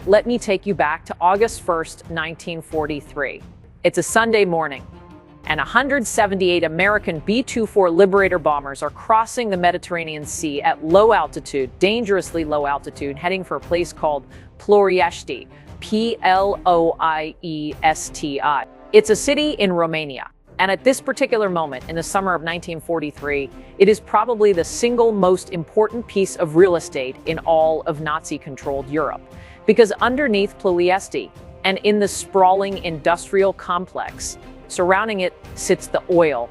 Let me take you back to August 1st, 1943. It's a Sunday morning, and 178 American B-24 Liberator bombers are crossing the Mediterranean Sea at low altitude, dangerously low altitude, heading for a place called Ploiești, Ploiesti. It's a city in Romania. And at this particular moment, in the summer of 1943, it is probably the single most important piece of real estate in all of Nazi-controlled Europe. Because underneath Ploiești, and in the sprawling industrial complex surrounding it, sits the oil.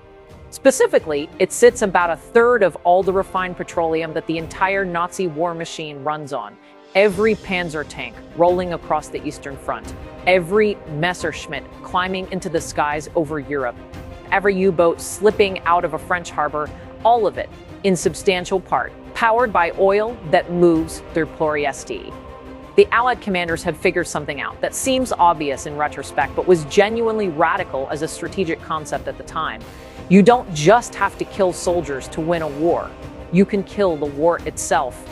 Specifically, it sits about a third of all the refined petroleum that the entire Nazi war machine runs on. Every Panzer tank rolling across the Eastern Front, every Messerschmitt climbing into the skies over Europe, every U-boat slipping out of a French harbor, all of it, in substantial part, powered by oil that moves through Ploiești. The Allied commanders have figured something out that seems obvious in retrospect, but was genuinely radical as a strategic concept at the time. You don't just have to kill soldiers to win a war. You can kill the war itself.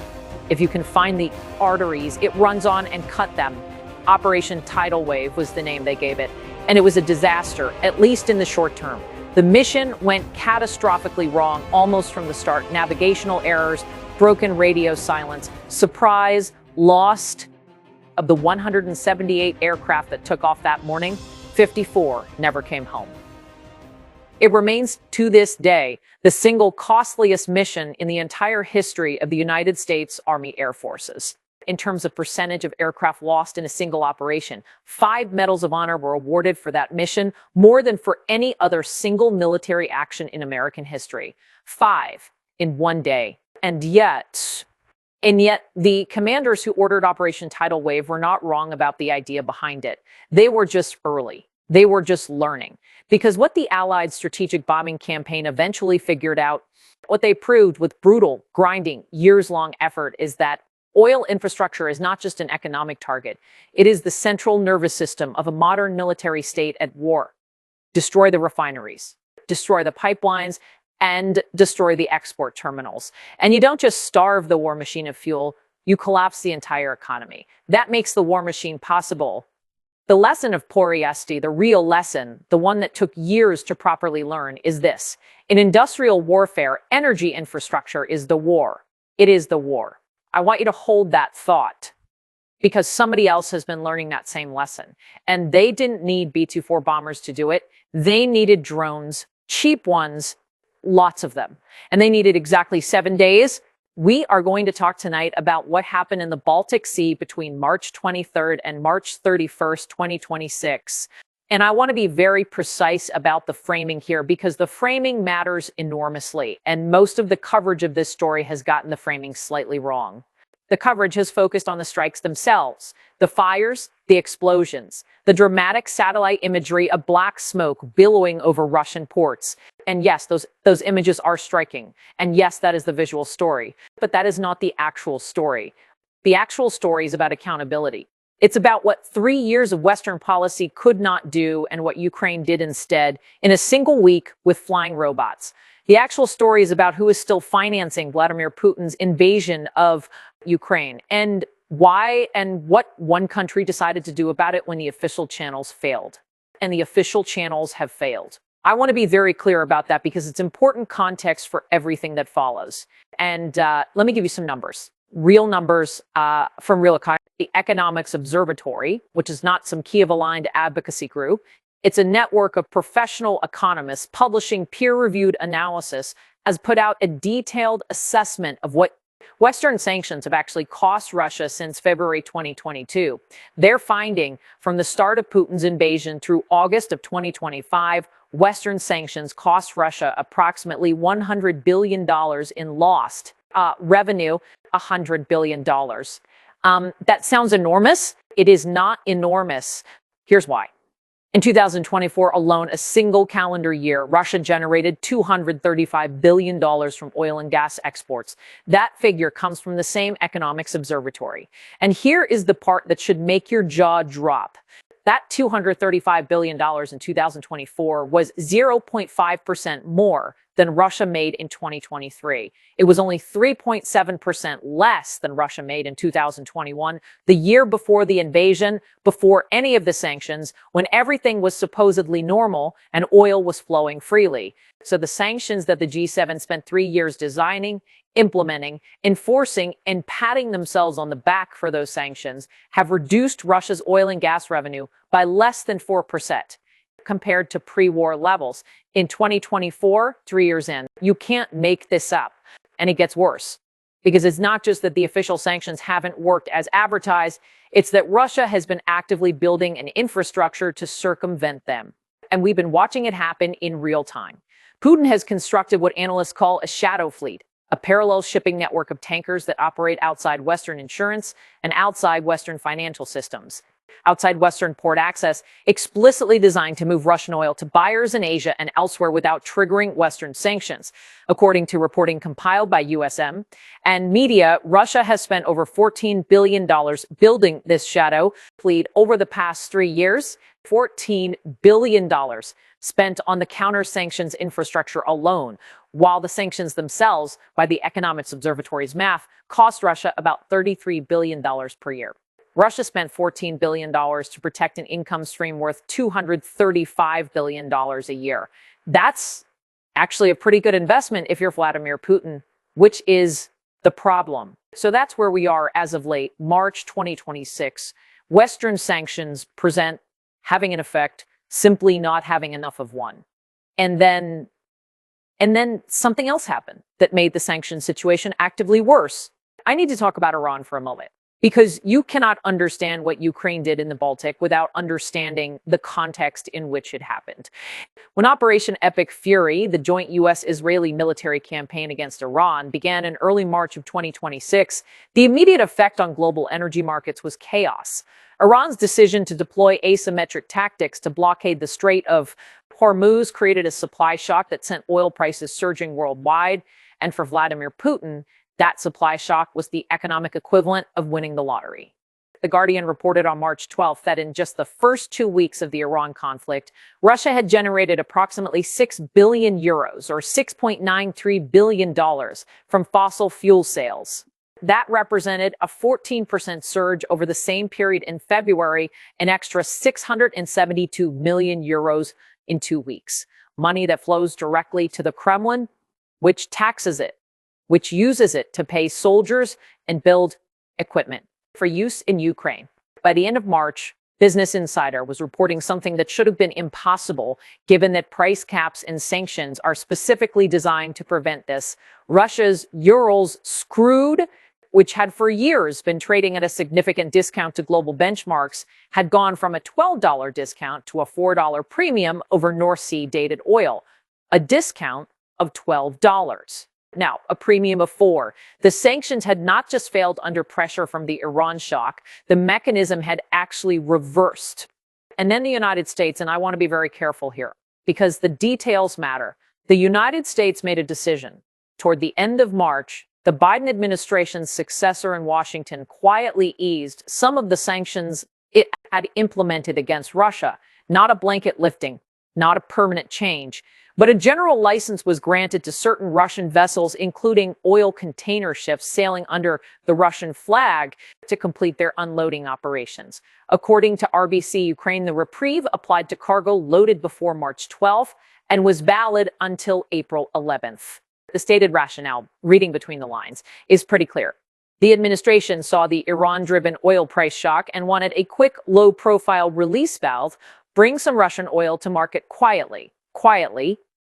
If you can find the arteries it runs on and cut them. Operation Tidal Wave was the name they gave it, and it was a disaster, at least in the short term. The mission went catastrophically wrong almost from the start. Navigational errors, broken radio silence, surprise, lost. Of the 178 aircraft that took off that morning, 54 never came home. It remains to this day the single costliest mission in the entire history of the United States Army Air Forces. In terms of percentage of aircraft lost in a single operation, 5 Medals of Honor were awarded for that mission, more than for any other single military action in American history. 5 in one day. And yet, the commanders who ordered Operation Tidal Wave were not wrong about the idea behind it. They were just early. They were just learning. Because what the Allied strategic bombing campaign eventually figured out, what they proved with brutal, grinding, years-long effort, is that oil infrastructure is not just an economic target. It is the central nervous system of a modern military state at war. Destroy the refineries, destroy the pipelines, and destroy the export terminals. And you don't just starve the war machine of fuel, you collapse the entire economy. That makes the war machine possible. The lesson of Ploiești, the real lesson, the one that took years to properly learn, is this. In industrial warfare, energy infrastructure is the war. It is the war. I want you to hold that thought, because somebody else has been learning that same lesson. And they didn't need B-24 bombers to do it. They needed drones, cheap ones, lots of them. And they needed exactly 7 days. We are going to talk tonight about what happened in the Baltic Sea between March 23rd and March 31st, 2026. And I want to be very precise about the framing here, because the framing matters enormously. And most of the coverage of this story has gotten the framing slightly wrong. The coverage has focused on the strikes themselves, the fires, the explosions, the dramatic satellite imagery of black smoke billowing over Russian ports. And yes, those images are striking. And yes, that is the visual story. But that is not the actual story. The actual story is about accountability. It's about what 3 years of Western policy could not do and what Ukraine did instead in a single week with flying robots. The actual story is about who is still financing Vladimir Putin's invasion of Ukraine and why and what one country decided to do about it when the official channels failed. And the official channels have failed. I want to be very clear about that because it's important context for everything that follows. And let me give you some numbers. Real numbers from Real Economy. The Economics Observatory, which is not some Kiev-aligned advocacy group. It's a network of professional economists publishing peer-reviewed analysis, has put out a detailed assessment of what Western sanctions have actually cost Russia since February 2022. Their finding, from the start of Putin's invasion through August of 2025, Western sanctions cost Russia approximately $100 billion in lost revenue, $100 billion. That sounds enormous. It is not enormous. Here's why. In 2024 alone, a single calendar year, Russia generated $235 billion from oil and gas exports. That figure comes from the same Economics Observatory. And here is the part that should make your jaw drop. That $235 billion in 2024 was 0.5% more than Russia made in 2023. It was only 3.7% less than Russia made in 2021, the year before the invasion, before any of the sanctions, when everything was supposedly normal and oil was flowing freely. So the sanctions that the G7 spent 3 years designing, implementing, enforcing, and patting themselves on the back for those sanctions have reduced Russia's oil and gas revenue by less than 4% compared to pre-war levels. In 2024, 3 years in, you can't make this up. And it gets worse, because it's not just that the official sanctions haven't worked as advertised, it's that Russia has been actively building an infrastructure to circumvent them. And we've been watching it happen in real time. Putin has constructed what analysts call a shadow fleet, a parallel shipping network of tankers that operate outside Western insurance and outside Western financial systems. Outside Western port access, explicitly designed to move Russian oil to buyers in Asia and elsewhere without triggering Western sanctions. According to reporting compiled by USM and media, Russia has spent over $14 billion building this shadow fleet over the past 3 years. $14 billion spent on the counter-sanctions infrastructure alone, while the sanctions themselves, by the Economics Observatory's math, cost Russia about $33 billion per year. Russia spent $14 billion to protect an income stream worth $235 billion a year. That's actually a pretty good investment if you're Vladimir Putin, which is the problem. So that's where we are as of late, March 2026. Western sanctions present having an effect, simply not having enough of one. And then something else happened that made the sanctions situation actively worse. I need to talk about Iran for a moment, because you cannot understand what Ukraine did in the Baltic without understanding the context in which it happened. When Operation Epic Fury, the joint U.S.-Israeli military campaign against Iran, began in early March of 2026, the immediate effect on global energy markets was chaos. Iran's decision to deploy asymmetric tactics to blockade the Strait of Hormuz created a supply shock that sent oil prices surging worldwide, and for Vladimir Putin, that supply shock was the economic equivalent of winning the lottery. The Guardian reported on March 12th that in just the first 2 weeks of the Iran conflict, Russia had generated approximately 6 billion euros, or $6.93 billion, from fossil fuel sales. That represented a 14% surge over the same period in February, an extra 672 million euros in 2 weeks. Money that flows directly to the Kremlin, which taxes it, which uses it to pay soldiers and build equipment for use in Ukraine. By the end of March, Business Insider was reporting something that should have been impossible, given that price caps and sanctions are specifically designed to prevent this. Russia's Urals crude, which had for years been trading at a significant discount to global benchmarks, had gone from a $12 discount to a $4 premium over North Sea dated oil, a discount of $12. Now, a premium of 4. The sanctions had not just failed under pressure from the Iran shock, the mechanism had actually reversed. And then the United States, and I want to be very careful here, because the details matter. The United States made a decision. Toward the end of March, the Biden administration's successor in Washington quietly eased some of the sanctions it had implemented against Russia. Not a blanket lifting, not a permanent change, but a general license was granted to certain Russian vessels, including oil container ships sailing under the Russian flag, to complete their unloading operations. According to RBC Ukraine, the reprieve applied to cargo loaded before March 12th and was valid until April 11th. The stated rationale, reading between the lines, is pretty clear. The administration saw the Iran-driven oil price shock and wanted a quick, low-profile release valve, bring some Russian oil to market quietly,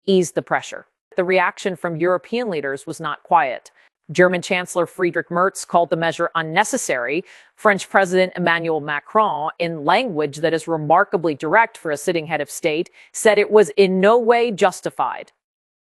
ease the pressure. The reaction from European leaders was not quiet. German Chancellor Friedrich Merz called the measure unnecessary. French President Emmanuel Macron, in language that is remarkably direct for a sitting head of state, said it was in no way justified.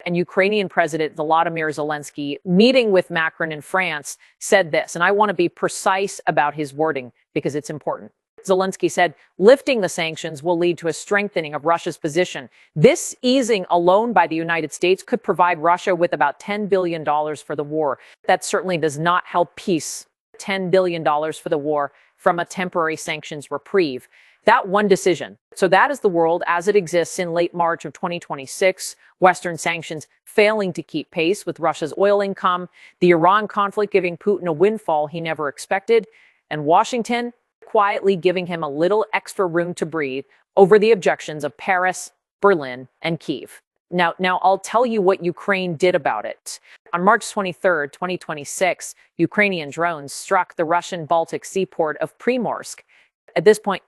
And Ukrainian President Volodymyr Zelensky, meeting with Macron in France, said this, and I want to be precise about his wording because it's important. Zelensky said, lifting the sanctions will lead to a strengthening of Russia's position. This easing alone by the United States could provide Russia with about $10 billion for the war. That certainly does not help peace. $10 billion for the war from a temporary sanctions reprieve. That one decision. So that is the world as it exists in late March of 2026. Western sanctions failing to keep pace with Russia's oil income, the Iran conflict giving Putin a windfall he never expected, and Washington quietly giving him a little extra room to breathe over the objections of Paris, Berlin, and Kyiv. Now I'll tell you what Ukraine did about it. On March 23, 2026, Ukrainian drones struck the Russian Baltic seaport of Primorsk. At this point,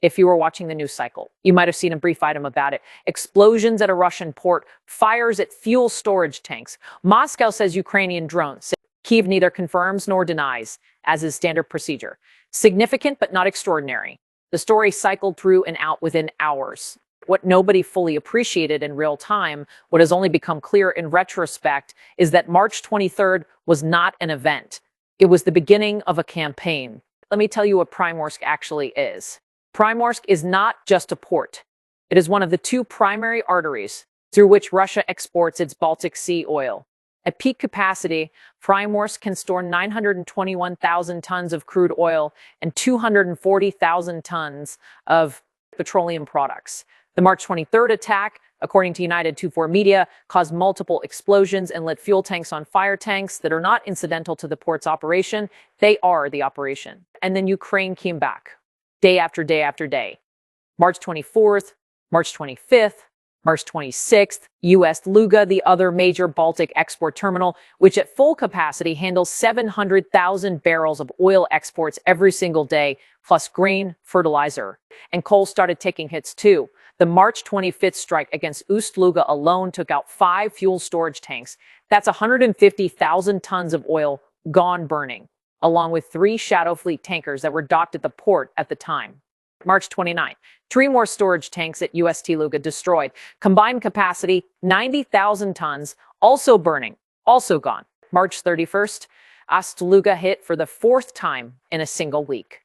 if you were watching the news cycle, you might have seen a brief item about it. Explosions at a Russian port, fires at fuel storage tanks. Moscow says Ukrainian drones. Kyiv neither confirms nor denies, as is standard procedure. Significant but not extraordinary. The story cycled through and out within hours. What nobody fully appreciated in real time, what has only become clear in retrospect, is that March 23rd was not an event. It was the beginning of a campaign. Let me tell you what Primorsk actually is. Primorsk is not just a port. It is one of the two primary arteries through which Russia exports its Baltic Sea oil. At peak capacity, Primorsk can store 921,000 tons of crude oil and 240,000 tons of petroleum products. The March 23rd attack, according to United 24 media, caused multiple explosions and lit fuel tanks on fire tanks that are not incidental to the port's operation. They are the operation. And then Ukraine came back, day after day after day. March 24th, March 25th, March 26th, Ust-Luga, the other major Baltic export terminal, which at full capacity handles 700,000 barrels of oil exports every single day, plus grain, fertilizer. And coal started taking hits too. The March 25th strike against Ust-Luga alone took out 5 fuel storage tanks. That's 150,000 tons of oil gone burning, along with 3 Shadow Fleet tankers that were docked at the port at the time. March 29th, 3 more storage tanks at Ust-Luga destroyed. Combined capacity, 90,000 tons, also burning, also gone. March 31st, Ust-Luga hit for the 4th time in a single week.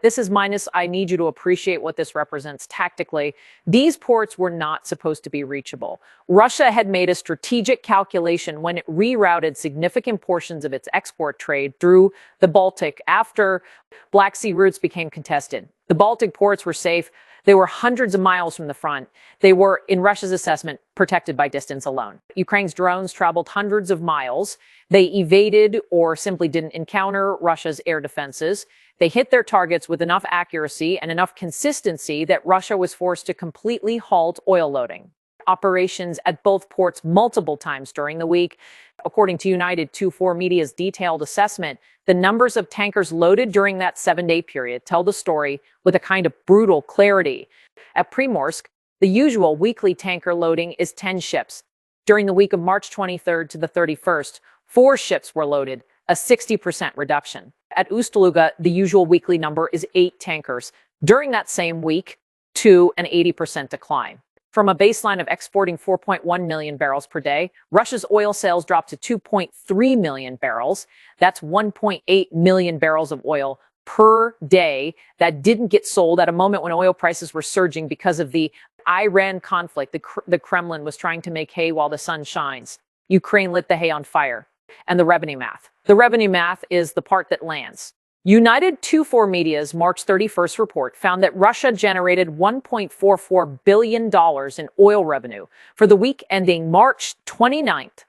This is minus. I need you to appreciate what this represents tactically. These ports were not supposed to be reachable. Russia had made a strategic calculation when it rerouted significant portions of its export trade through the Baltic after Black Sea routes became contested. The Baltic ports were safe. They were hundreds of miles from the front. They were, in Russia's assessment, protected by distance alone. Ukraine's drones traveled hundreds of miles. They evaded or simply didn't encounter Russia's air defenses. They hit their targets with enough accuracy and enough consistency that Russia was forced to completely halt oil loading. Operations at both ports multiple times during the week. According to United 24 media's detailed assessment, the numbers of tankers loaded during that 7-day period tell the story with a kind of brutal clarity. At Primorsk, the usual weekly tanker loading is 10 ships. During the week of March 23rd to the 31st, 4 ships were loaded, a 60% reduction. At Ust-Luga, the usual weekly number is 8 tankers. During that same week, to an 80% decline. From a baseline of exporting 4.1 million barrels per day, Russia's oil sales dropped to 2.3 million barrels. That's 1.8 million barrels of oil per day that didn't get sold at a moment when oil prices were surging because of the Iran conflict. The Kremlin was trying to make hay while the sun shines. Ukraine lit the hay on fire. And the revenue math. The revenue math is the part that lands. United 24 media's March 31st report found that Russia generated $1.44 billion in oil revenue for the week ending March 29th.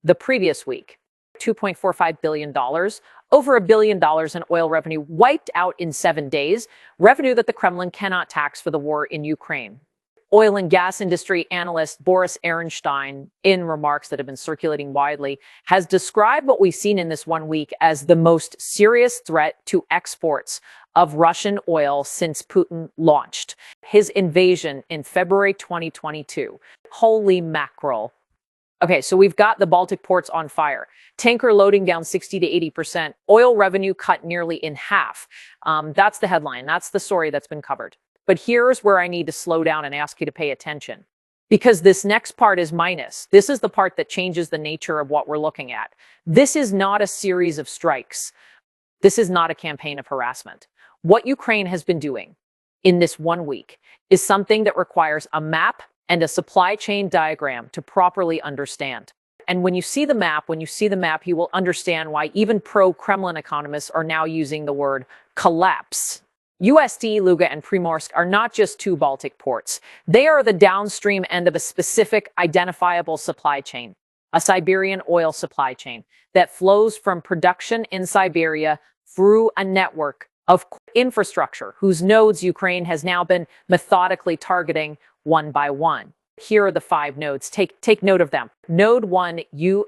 The previous week, $2.45 billion, over $1 billion in oil revenue wiped out in 7 days, revenue that the Kremlin cannot tax for the war in Ukraine. Oil and gas industry analyst Boris Ehrenstein, in remarks that have been circulating widely, has described what we've seen in this 1 week as the most serious threat to exports of Russian oil since Putin launched his invasion in February 2022. Holy mackerel. Okay, so we've got the Baltic ports on fire. Tanker loading down 60 to 80%. Oil revenue cut nearly in half. That's the headline. That's the story that's been covered. But here's where I need to slow down and ask you to pay attention. Because this next part is minus. This is the part that changes the nature of what we're looking at. This is not a series of strikes. This is not a campaign of harassment. What Ukraine has been doing in this 1 week is something that requires a map and a supply chain diagram to properly understand. And when you see the map, you will understand why even pro-Kremlin economists are now using the word collapse. Ust-Luga and Primorsk are not just two Baltic ports. They are the downstream end of a specific identifiable supply chain, a Siberian oil supply chain that flows from production in Siberia through a network of infrastructure whose nodes Ukraine has now been methodically targeting one by one. Here are the 5 nodes. Take note of them. Node 1,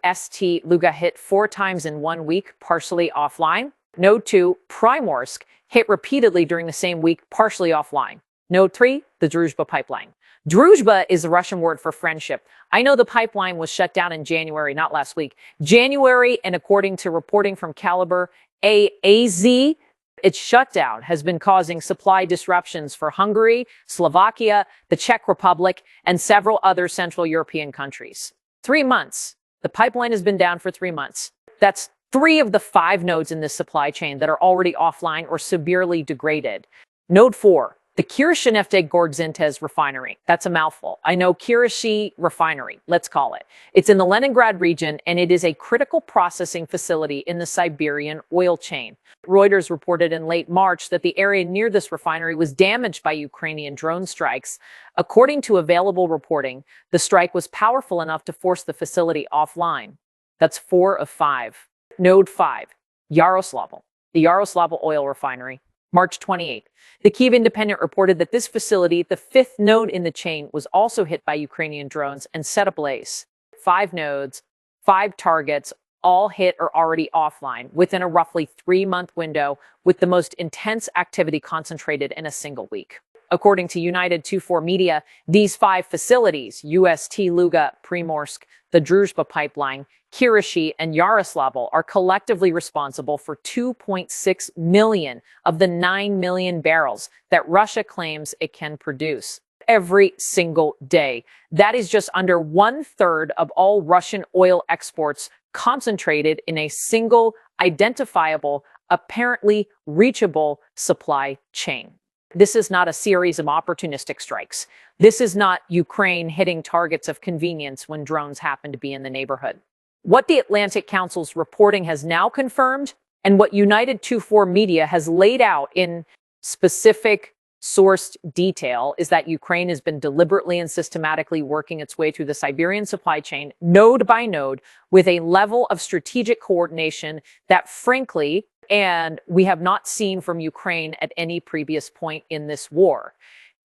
Ust-Luga hit 4 times in 1 week, partially offline. Node 2, Primorsk, hit repeatedly during the same week, partially offline. Node 3, the Druzhba pipeline. Druzhba is the Russian word for friendship. I know the pipeline was shut down in January, not last week. January, and according to reporting from Caliber AAZ, its shutdown has been causing supply disruptions for Hungary, Slovakia, the Czech Republic, and several other Central European countries. 3 months. The pipeline has been down for 3 months. That's 3 of the 5 nodes in this supply chain that are already offline or severely degraded. Node 4, the Kirishi Neftegordzintez refinery. That's a mouthful. I know, Kirishi refinery, let's call it. It's in the Leningrad region, and it is a critical processing facility in the Siberian oil chain. Reuters reported in late March that the area near this refinery was damaged by Ukrainian drone strikes. According to available reporting, the strike was powerful enough to force the facility offline. That's 4 of 5. Node 5, Yaroslavl, the Yaroslavl oil refinery. March 28. The Kyiv Independent reported that this facility, the 5th node in the chain, was also hit by Ukrainian drones and set ablaze. 5 nodes, 5 targets, all hit or already offline within a roughly 3-month window, with the most intense activity concentrated in a single week. According to United 24 Media, these 5 facilities, Ust-Luga, Primorsk, the Druzhba pipeline, Kirishi, and Yaroslavl, are collectively responsible for 2.6 million of the 9 million barrels that Russia claims it can produce every single day. That is just under 1/3 of all Russian oil exports, concentrated in a single, identifiable, apparently reachable supply chain. This is not a series of opportunistic strikes. This is not Ukraine hitting targets of convenience when drones happen to be in the neighborhood. What the Atlantic Council's reporting has now confirmed, and what United 24 Media has laid out in specific sourced detail, is that Ukraine has been deliberately and systematically working its way through the Siberian supply chain, node by node, with a level of strategic coordination that, frankly, and we have not seen from Ukraine at any previous point in this war.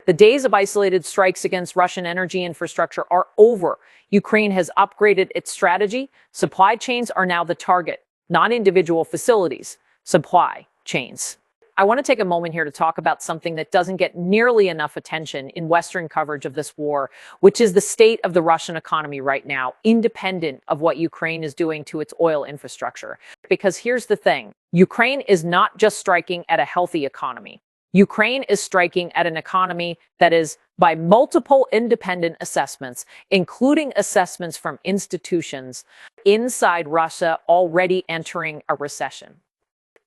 The days of isolated strikes against Russian energy infrastructure are over. Ukraine has upgraded its strategy. Supply chains are now the target, not individual facilities, supply chains. I want to take a moment here to talk about something that doesn't get nearly enough attention in Western coverage of this war, which is the state of the Russian economy right now, independent of what Ukraine is doing to its oil infrastructure. Because here's the thing, Ukraine is not just striking at a healthy economy. Ukraine is striking at an economy that is, by multiple independent assessments, including assessments from institutions inside Russia, already entering a recession.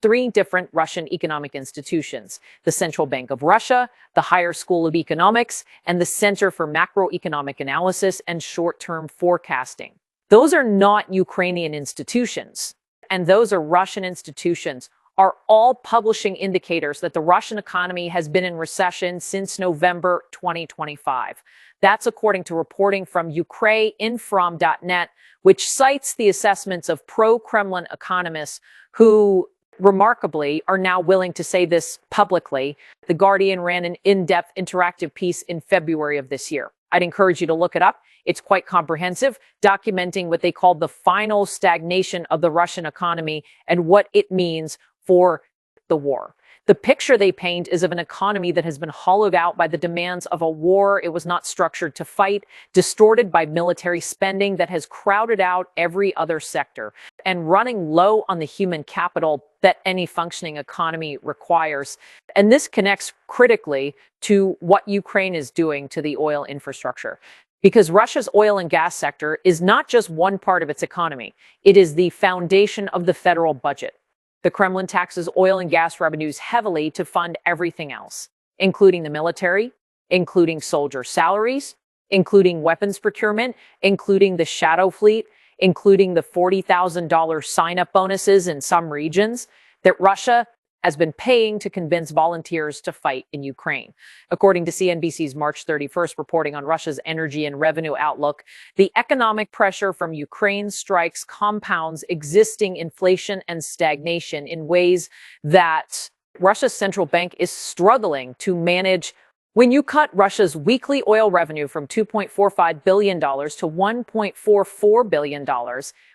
3 different Russian economic institutions: the Central Bank of Russia, the Higher School of Economics, and the Center for Macroeconomic Analysis and Short-Term Forecasting. Those are not Ukrainian institutions, and those are Russian institutions, are all publishing indicators that the Russian economy has been in recession since November 2025. That's according to reporting from Ukraineinfrom.net, which cites the assessments of pro-Kremlin economists who, remarkably, are now willing to say this publicly. The Guardian ran an in-depth interactive piece in February of this year. I'd encourage you to look it up. It's quite comprehensive, documenting what they called the final stagnation of the Russian economy and what it means for the war. The picture they paint is of an economy that has been hollowed out by the demands of a war it was not structured to fight, distorted by military spending that has crowded out every other sector, and running low on the human capital that any functioning economy requires. And this connects critically to what Ukraine is doing to the oil infrastructure. Because Russia's oil and gas sector is not just one part of its economy, it is the foundation of the federal budget. The Kremlin taxes oil and gas revenues heavily to fund everything else, including the military, including soldier salaries, including weapons procurement, including the shadow fleet, including the $40,000 sign-up bonuses in some regions, that Russia has been paying to convince volunteers to fight in Ukraine. According to CNBC's March 31st reporting on Russia's energy and revenue outlook, the economic pressure from Ukraine's strikes compounds existing inflation and stagnation in ways that Russia's central bank is struggling to manage. When you cut Russia's weekly oil revenue from $2.45 billion to $1.44 billion,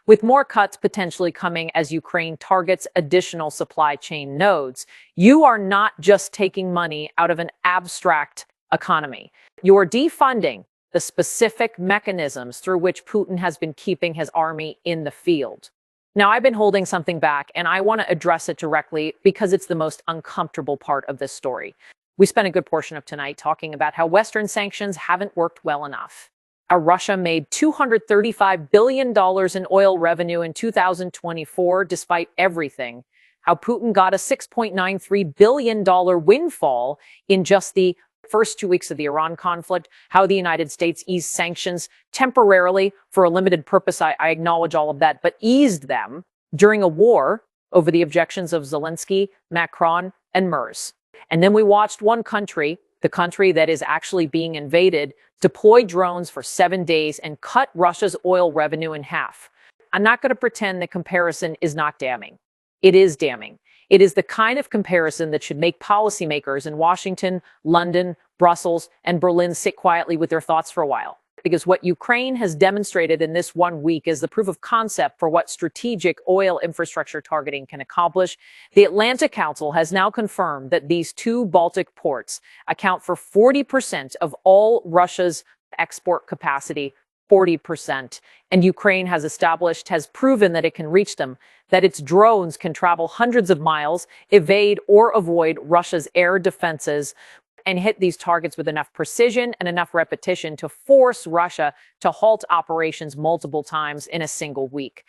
with more cuts potentially coming as Ukraine targets additional supply chain nodes, you are not just taking money out of an abstract economy. You're defunding the specific mechanisms through which Putin has been keeping his army in the field. Now, I've been holding something back, and I want to address it directly because it's the most uncomfortable part of this story. We spent a good portion of tonight talking about how Western sanctions haven't worked well enough. How Russia made $235 billion in oil revenue in 2024 despite everything. How Putin got a $6.93 billion windfall in just the first 2 weeks of the Iran conflict. How the United States eased sanctions temporarily for a limited purpose. I acknowledge all of that, but eased them during a war over the objections of Zelensky, Macron, and Merz. And then we watched one country, the country that is actually being invaded, deploy drones for 7 days and cut Russia's oil revenue in half. I'm not going to pretend the comparison is not damning. It is damning. It is the kind of comparison that should make policymakers in Washington, London, Brussels, and Berlin sit quietly with their thoughts for a while. Because what Ukraine has demonstrated in this 1 week is the proof of concept for what strategic oil infrastructure targeting can accomplish. The Atlantic Council has now confirmed that these two Baltic ports account for 40% of all Russia's export capacity, 40%. And Ukraine has proven that it can reach them, that its drones can travel hundreds of miles, evade or avoid Russia's air defenses, and hit these targets with enough precision and enough repetition to force Russia to halt operations multiple times in a single week.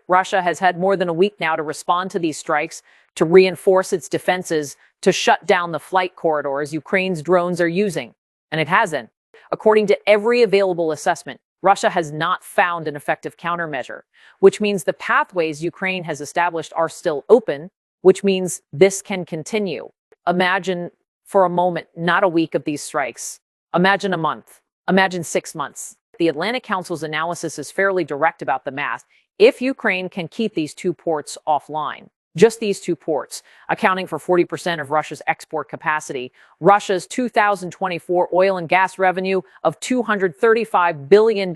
Russia has had more than a week now to respond to these strikes, to reinforce its defenses, to shut down the flight corridors Ukraine's drones are using. And it hasn't. According to every available assessment, Russia has not found an effective countermeasure, which means the pathways Ukraine has established are still open, which means this can continue. Imagine for a moment, not a week of these strikes. Imagine a month. Imagine 6 months. The Atlantic Council's analysis is fairly direct about the math. If Ukraine can keep these two ports offline, just these two ports, accounting for 40% of Russia's export capacity, Russia's 2024 oil and gas revenue of $235 billion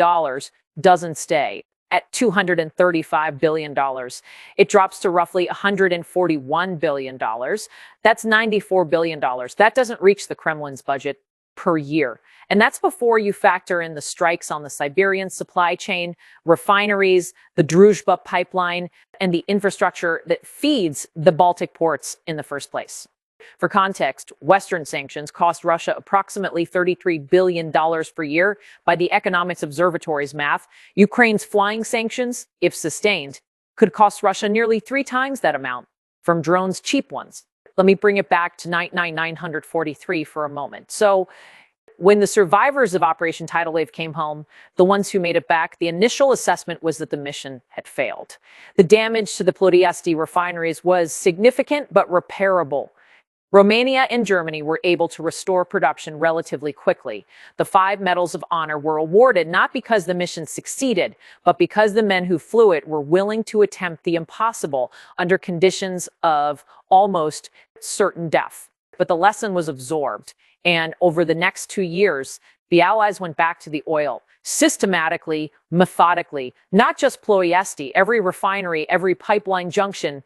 doesn't stay at $235 billion. It drops to roughly $141 billion. That's $94 billion. That doesn't reach the Kremlin's budget per year. And that's before you factor in the strikes on the Siberian supply chain, refineries, the Druzhba pipeline, and the infrastructure that feeds the Baltic ports in the first place. For context, Western sanctions cost Russia approximately $33 billion per year. By the Economics Observatory's math, Ukraine's flying sanctions, if sustained, could cost Russia nearly 3 times that amount from drones, cheap ones. Let me bring it back to 943 for a moment. So, when the survivors of Operation Tidal Wave came home, the ones who made it back, the initial assessment was that the mission had failed. The damage to the Plotiesti refineries was significant but repairable. Romania and Germany were able to restore production relatively quickly. The 5 Medals of Honor were awarded not because the mission succeeded, but because the men who flew it were willing to attempt the impossible under conditions of almost certain death. But the lesson was absorbed, and over the next 2 years, the Allies went back to the oil, systematically, methodically, not just Plotiesti, every refinery, every pipeline junction,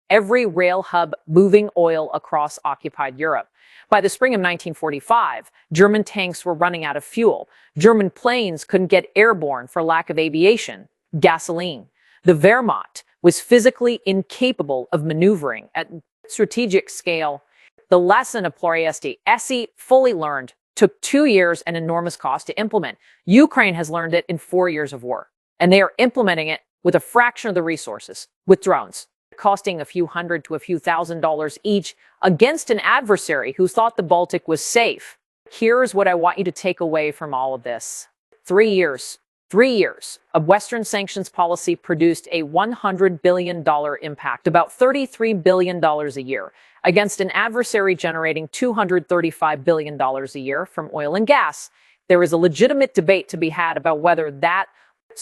every rail hub moving oil across occupied Europe. By the spring of 1945, German tanks were running out of fuel. German planes couldn't get airborne for lack of aviation, gasoline. The Wehrmacht was physically incapable of maneuvering at strategic scale. The lesson of Plotiesti, ESSI fully learned, took 2 years and enormous cost to implement. Ukraine has learned it in 4 years of war, and they are implementing it with a fraction of the resources, with drones, costing a few hundred to a few $1,000s each against an adversary who thought the Baltic was safe. Here's what I want you to take away from all of this. 3 years. 3 years of Western sanctions policy produced a $100 billion impact, about $33 billion a year, against an adversary generating $235 billion a year from oil and gas. There is a legitimate debate to be had about whether that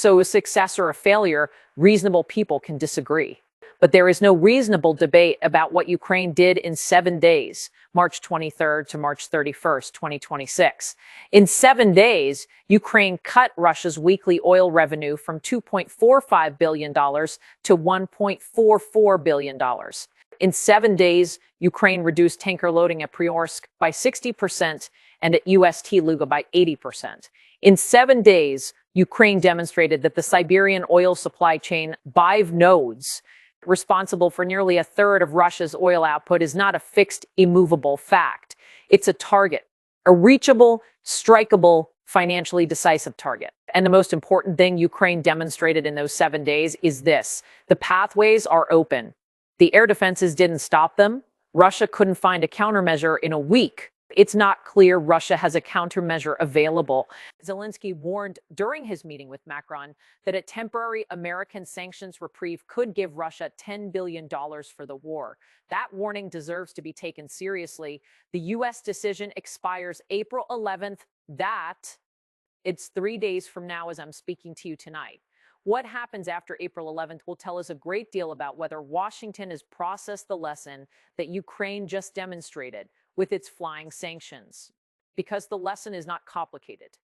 a success or a failure. Reasonable people can disagree. But there is no reasonable debate about what Ukraine did in 7 days, March 23rd to March 31st, 2026. In 7 days, Ukraine cut Russia's weekly oil revenue from $2.45 billion to $1.44 billion. In 7 days, Ukraine reduced tanker loading at Primorsk by 60% and at Ust-Luga by 80%. In 7 days, Ukraine demonstrated that the Siberian oil supply chain, 5 nodes, responsible for nearly a third of Russia's oil output, is not a fixed, immovable fact. It's a target, a reachable, strikeable, financially decisive target. And the most important thing Ukraine demonstrated in those 7 days is this: the pathways are open. The air defenses didn't stop them. Russia couldn't find a countermeasure in a week. It's not clear Russia has a countermeasure available. Zelensky warned during his meeting with Macron that a temporary American sanctions reprieve could give Russia $10 billion for the war. That warning deserves to be taken seriously. The U.S. decision expires April 11th. It's 3 days from now as I'm speaking to you tonight. What happens after April 11th will tell us a great deal about whether Washington has processed the lesson that Ukraine just demonstrated with its flying sanctions. Because the lesson is not complicated.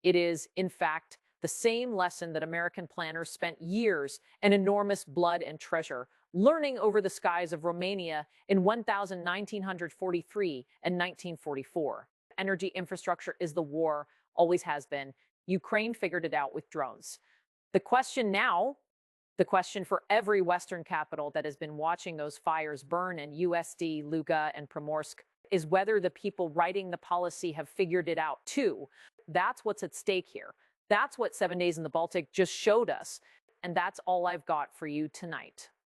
It is, in fact, the same lesson that American planners spent years and enormous blood and treasure learning over the skies of Romania in 1943 and 1944. Energy infrastructure is the war, always has been. Ukraine figured it out with drones. The question for every Western capital that has been watching those fires burn in Ust-Luga and Primorsk, is whether the people writing the policy have figured it out too. That's what's at stake here. That's what 7 days in the Baltic just showed us. And that's all I've got for you tonight.